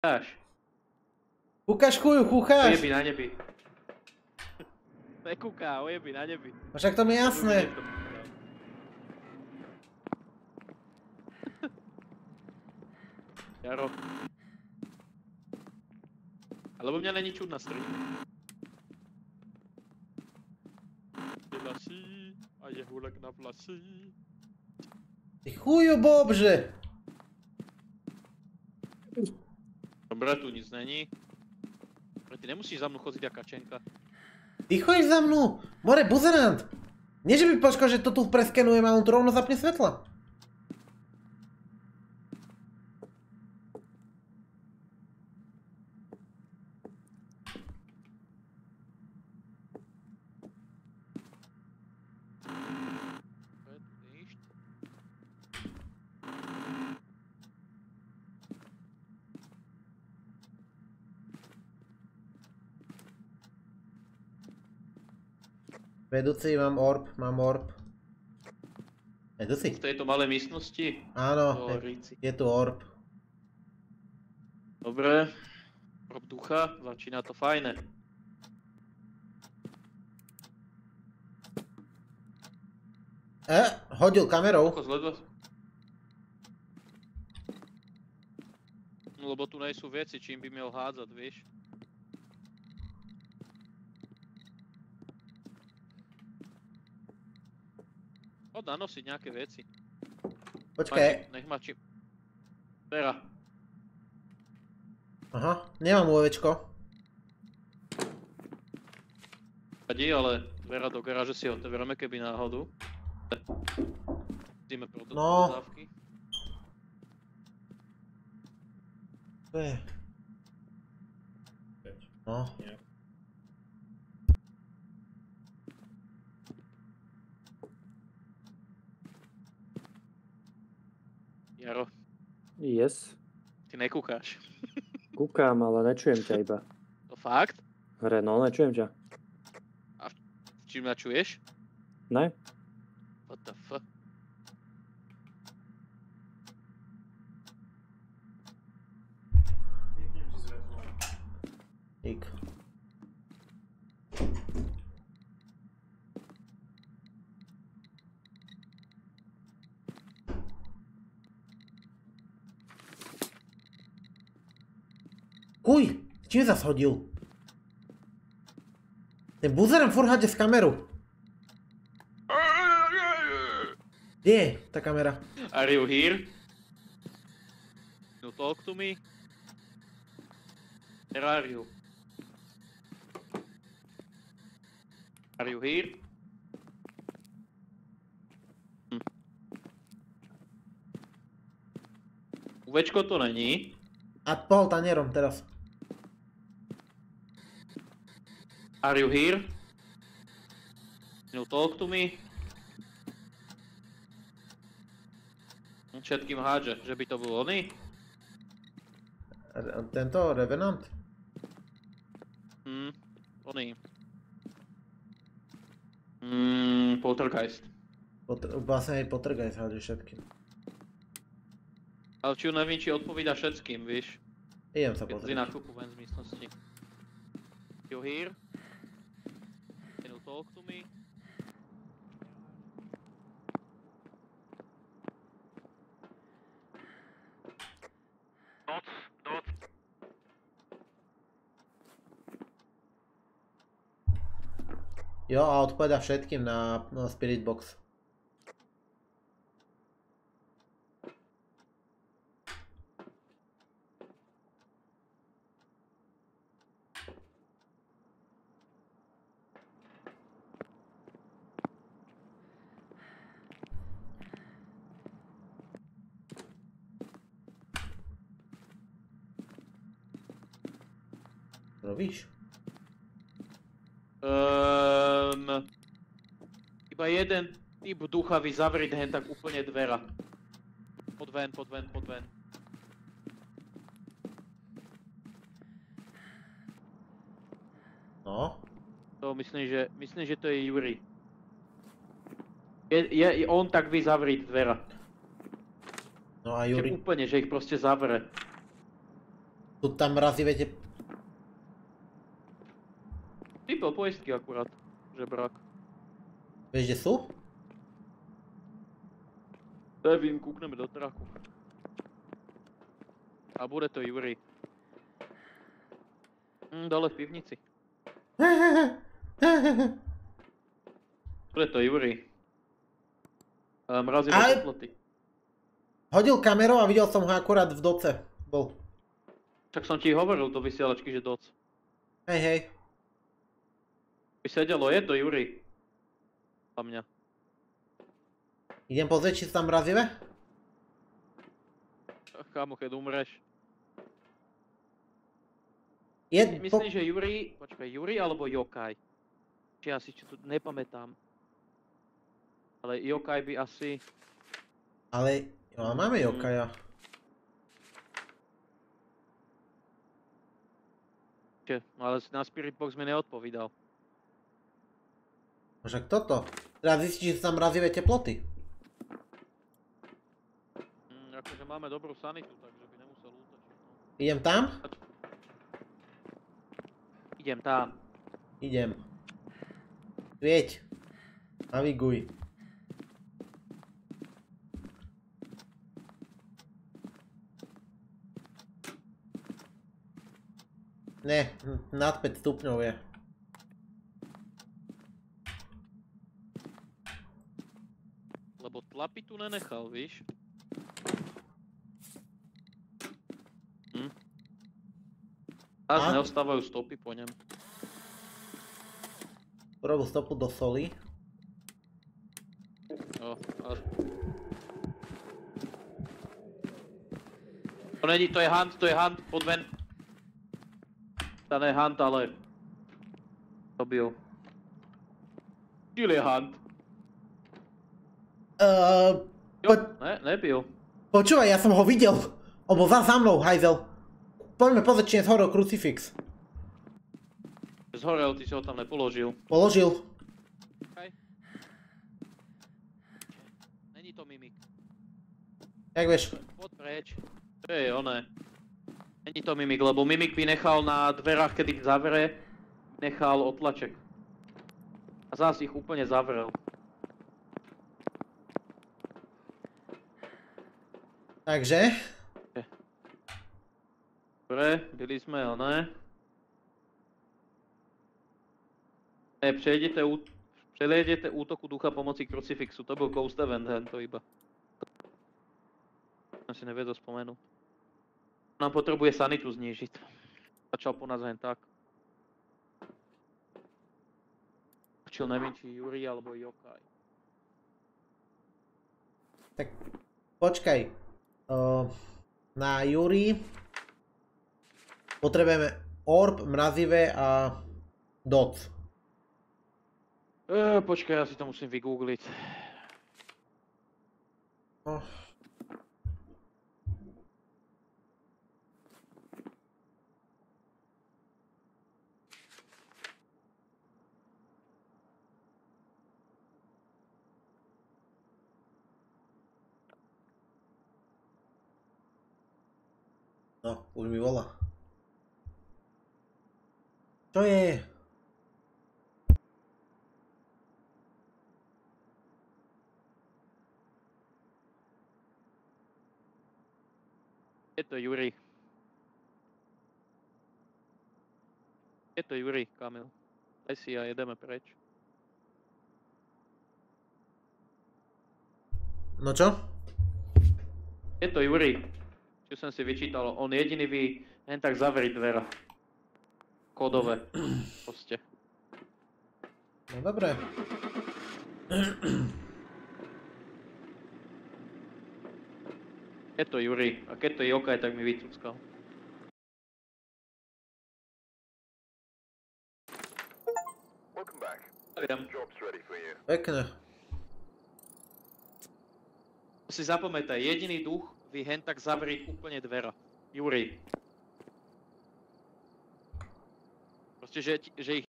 Kúkáš? Kúkaš chuju, kúkaš? Ojeby na nebi. Nekúká, ojeby na nebi. Však to mi je jasné. Jaro. Alebo mňa není čud na stream. Vlasy a je hulek na vlasy. Ty chuju bobže. Dobre, tu nic není. Ty nemusíš za mnou chodiť ako kačenka. Ty chodíš za mnou. More, buzerant. Nie, že by počkal, že to tu preskenujem a on tu rovno zapne svetla. Vedúci, mám orb. Vedúci? V tejto malej miestnosti? Áno, je tu orb. Dobre. Orb ducha, začína to fajne. Hodil kamerou. No lebo tu nejsú veci, čím by miel hádzať, vieš. Poď nanosiť nejaké veci. Počkaj. Nech ma čím... Vera. Aha, nemám UVčko. Vadí, ale dvera do garáže si otevierame, keby náhodu. Ideme pro dodávky. To je... No. Jaro. Yes. Ty nekúkáš. Kúkam, ale nečujem ťa iba. To fakt? Hre, no nečujem ťa. A čím ma čuješ? Ne? What the fuck? Dík. Uj, čím zas hodil? Ten buzerem furt hádže z kameru. Kde je tá kamera? Are you here? You talk to me? Where are you? Are you here? Uvečko to není. A pohol tanierom teraz. Are you here? You talk to me? Všetkým hádže, že by to bol oný? Tento Revenant? Oný. Poltergeist. Vlastne aj Poltergeist hádže všetkým. Ale či ju nevím, či odpovída všetkým, víš? Idem sa pozrieť. Keď si na kúpu ven z místnosti. You here? Can you talk to me? Noc. Jo, a odpovedá všetkým na Spirit Box. Robíš? Iba jeden typ ducha vy zavrieť hen tak úplne dvera. Pod ven. No? To myslím, že to je Juri. On tak vy zavrieť dvera. No a Juri? Že úplne, že ich proste zavre. Tu tam mrazivé te... Vypil poistky akurát, žebrák. Vieš, kde sú? Nevím, kúkneme do traku. A bude to Juri. Dole v pivnici. Bude to Juri. Mrazivé Aj. teploty. Hodil kamerou a videl som ho akurát v doce. Bol. Však som ti hovoril do vysielačky, že doc. Hej, hej. By sedelo, je to Juri. A mňa. Idem pozrieť, či sú tam mrazivé? Kámo, keď umreš. Myslím, že Juri, počkaj, Juri alebo Yokai. Či ja si tu nepamätám. Ale Yokai by asi... Ale... Jo, máme Yokaja. Ale na Spirit Box mi neodpovídal. Však toto. Treba zistiť, či sú tam mrazivé teploty. Akože máme dobrú sanitu, takže by nemusel útočiť. Idem tam? Idem tam. Idem. Svieť. Naviguj. Ne, nad 5 stupňov je. Lebo tlapy tu nenechal, víš? Zás neostávajú stopy po ňom. Urobil stopu do soli. Jo, to není, to je hunt, pod ven. To nie je hunt, ale... To byl. Kill je hunt. Jo, nebil. Počúvaj, ja som ho videl. On bol za mnou, hajzel. Poďme pozrieť, či je zhorel krucifix. Zhorel, ty si ho tam nepoložil. Položil. Okay. Není to mimik. Jak vieš? Poď preč. To je oné. Není to mimik, lebo mimik by nechal na dverách, kedy zavere, nechal otlaček. A zás ich úplne zavrel. Takže? Dobre, byli sme, oné. Preliedete útoku ducha pomocí krucifixu, to byl Ghost Event, to iba. Som si nevedel spomenúť. Nám potrebuje sanitu znížiť. Začal po nás len tak. Učil neviem, či Juri alebo Yokai. Tak počkaj. Na Juri potrebujeme orb, mrazivé a doc. Počkaj, ja si to musím vygoogliť. No, už mi volá. Čo je? Je to Juri. Je to Juri, Kamil. Daj si a jedeme preč. No čo? Je to Juri. Čo som si vyčítal, on jediný by len tak zavri dvera. Kódové. Proste. No dobre. Je to Juri. A keď to je Yokai, tak mi vycúckal. Viem. Pekne. Si zapamätaj, jediný duch vie hen tak zavrieť úplne dvera. Juri. Proste, že ich